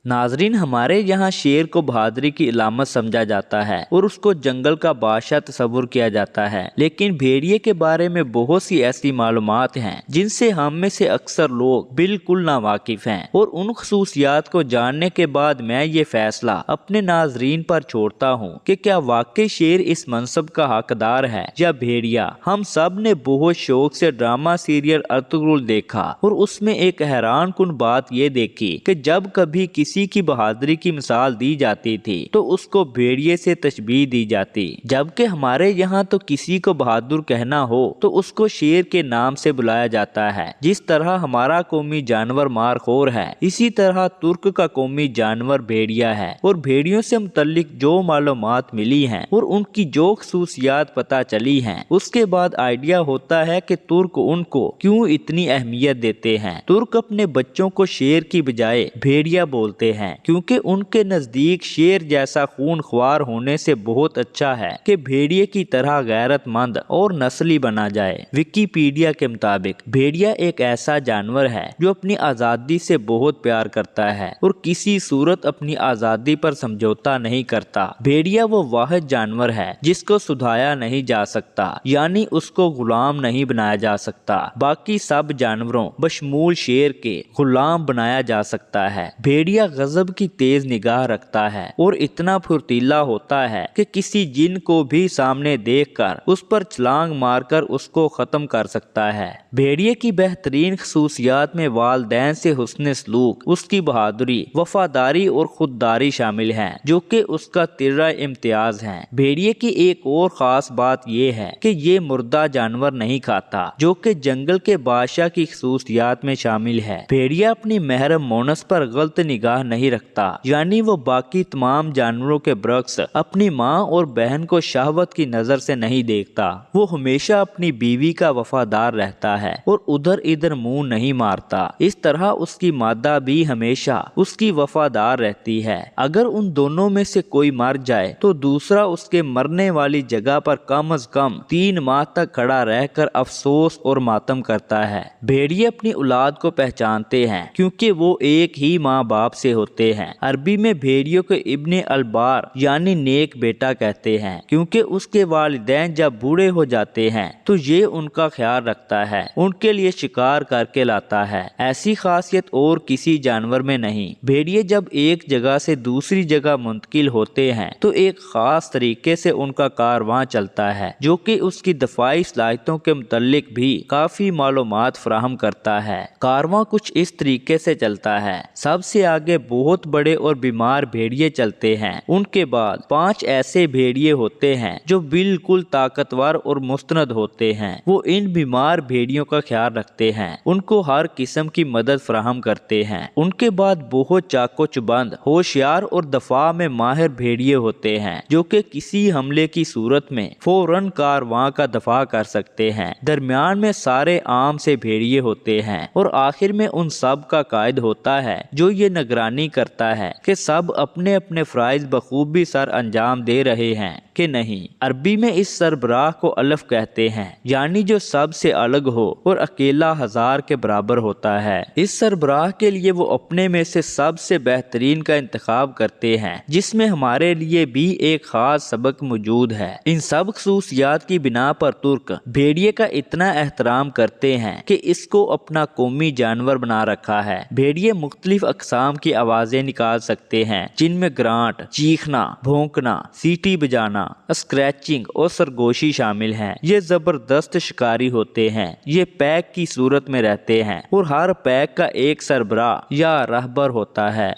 नाजरीन, हमारे यहाँ शेर को बहादुरी की अलामत समझा जाता है और उसको जंगल का बादशाह तस्वुर किया जाता है, लेकिन भेड़िए के बारे में बहुत सी ऐसी मालूमात हैं जिनसे हम में से अक्सर लोग बिल्कुल नावाकिफ हैं। और उन खसूसियात को जानने के बाद मैं ये फैसला अपने नाजरीन पर छोड़ता हूँ कि क्या वाकई शेर इस मनसब का हकदार है या भेड़िया। हम सब ने बहुत शौक से ड्रामा सीरियल अर्तुगरुल देखा और उसमें एक हैरान कुन बात ये देखी कि जब कभी किसी की बहादुरी की मिसाल दी जाती थी तो उसको भेड़िए से तशबीह दी जाती, जबकि हमारे यहाँ तो किसी को बहादुर कहना हो तो उसको शेर के नाम से बुलाया जाता है। जिस तरह हमारा कौमी जानवर मारखोर है, इसी तरह तुर्क का कौमी जानवर भेड़िया है। और भेड़ियों से मुतल्लिक जो मालूमात मिली हैं और उनकी जो खसूसियात पता चली हैं, उसके बाद आइडिया होता है कि तुर्क उनको क्यों इतनी अहमियत देते हैं। तुर्क अपने बच्चों को शेर की बजाय भेड़िया बोलते हैं क्योंकि उनके नजदीक शेर जैसा खूनख्वार होने से बहुत अच्छा है कि भेड़िए की तरह गैरतमंद और नस्ली बना जाए। विकिपीडिया के मुताबिक भेड़िया एक ऐसा जानवर है जो अपनी आजादी से बहुत प्यार करता है और किसी सूरत अपनी आजादी पर समझौता नहीं करता। भेड़िया वो वाहिद जानवर है जिसको सुधाया नहीं जा सकता, यानी उसको गुलाम नहीं बनाया जा सकता। बाकी सब जानवरों बशमूल शेर के गुलाम बनाया जा सकता है। भेड़िया गजब की तेज निगाह रखता है और इतना फुर्तीला होता है कि किसी जिन को भी सामने देखकर उस पर छलांग मारकर उसको खत्म कर सकता है। भेड़िए की बेहतरीन खसूसियात में वालदैन से हुस्न सलूक, उसकी बहादुरी, वफादारी और खुददारी शामिल हैं, जो कि उसका तिर्रा इम्तियाज है। भेड़िए की एक और खास बात यह है कि ये मुर्दा जानवर नहीं खाता, जो कि जंगल के बादशाह की खसूसियात में शामिल है। भेड़िया अपनी महरम मोनस पर गलत निगाह नहीं रखता, यानी वो बाकी तमाम जानवरों के बरक्स अपनी माँ और बहन को शहवत की नजर से नहीं देखता। वो हमेशा अपनी बीवी का वफादार रहता है और उधर इधर मुंह नहीं मारता। इस तरह उसकी मादा भी हमेशा उसकी वफादार रहती है। अगर उन दोनों में से कोई मर जाए तो दूसरा उसके मरने वाली जगह पर कम अज कम 3 माह तक खड़ा रहकर अफसोस और मातम करता है। भेड़िए अपनी औलाद को पहचानते हैं क्योंकि वो एक ही माँ बाप से होते हैं। अरबी में भेड़ियों को इब्ने अलबार यानी नेक बेटा कहते हैं, क्योंकि उसके वालिदैन जब बूढ़े हो जाते हैं तो ये उनका ख्याल रखता है, उनके लिए शिकार करके लाता है। ऐसी खासियत और किसी जानवर में नहीं। भेड़िए जब एक जगह से दूसरी जगह मुंतकिल होते हैं तो एक खास तरीके से उनका कारवां चलता है, जो कि उसकी दफाई सलाहियतों के मुतल्लिक भी काफी मालूमात फराहम करता है। कारवां कुछ इस तरीके से चलता है, सबसे आगे बहुत बड़े और बीमार भेड़िए चलते हैं, उनके बाद 5 ऐसे भेड़िए होते हैं जो बिल्कुल ताकतवर और मुस्तनद होते हैं। वो इन बीमार भेड़ियों का ख्याल रखते हैं, उनको हर किस्म की मदद फराहम करते हैं। उनके बाद बहुत चाको चुबंद, होशियार और दफा में माहिर भेड़िए होते हैं, जो कि किसी हमले की सूरत में फौरन कारवां का दफा कर सकते हैं। दरमियान में सारे आम से भेड़िए होते हैं और आखिर में उन सब का कायद होता है जो ये निगरानी करता है कि सब अपने अपने फराइज बखूबी सर अंजाम दे रहे हैं कि नहीं। अरबी में इस सरबराह को अलफ कहते हैं, यानी जो सबसे अलग हो और अकेला 1000 के बराबर होता है। इस सरबराह के लिए वो अपने में से सबसे बेहतरीन का इंतखाब करते हैं, जिसमें हमारे लिए भी एक खास सबक मौजूद है। इन सब खसूसियात की बिना पर तुर्क भेड़िए का इतना एहतराम करते हैं कि इसको अपना कौमी जानवर बना रखा है। भेड़िए मुख्तलिफ अकसाम की आवाजें निकाल सकते हैं, जिनमें ग्रांट, चीखना, भौंकना, सीटी बजाना, स्क्रैचिंग और सरगोशी शामिल हैं। ये जबरदस्त शिकारी होते हैं। ये पैक की सूरत में रहते हैं और हर पैक का एक सरबराह या रहबर होता है।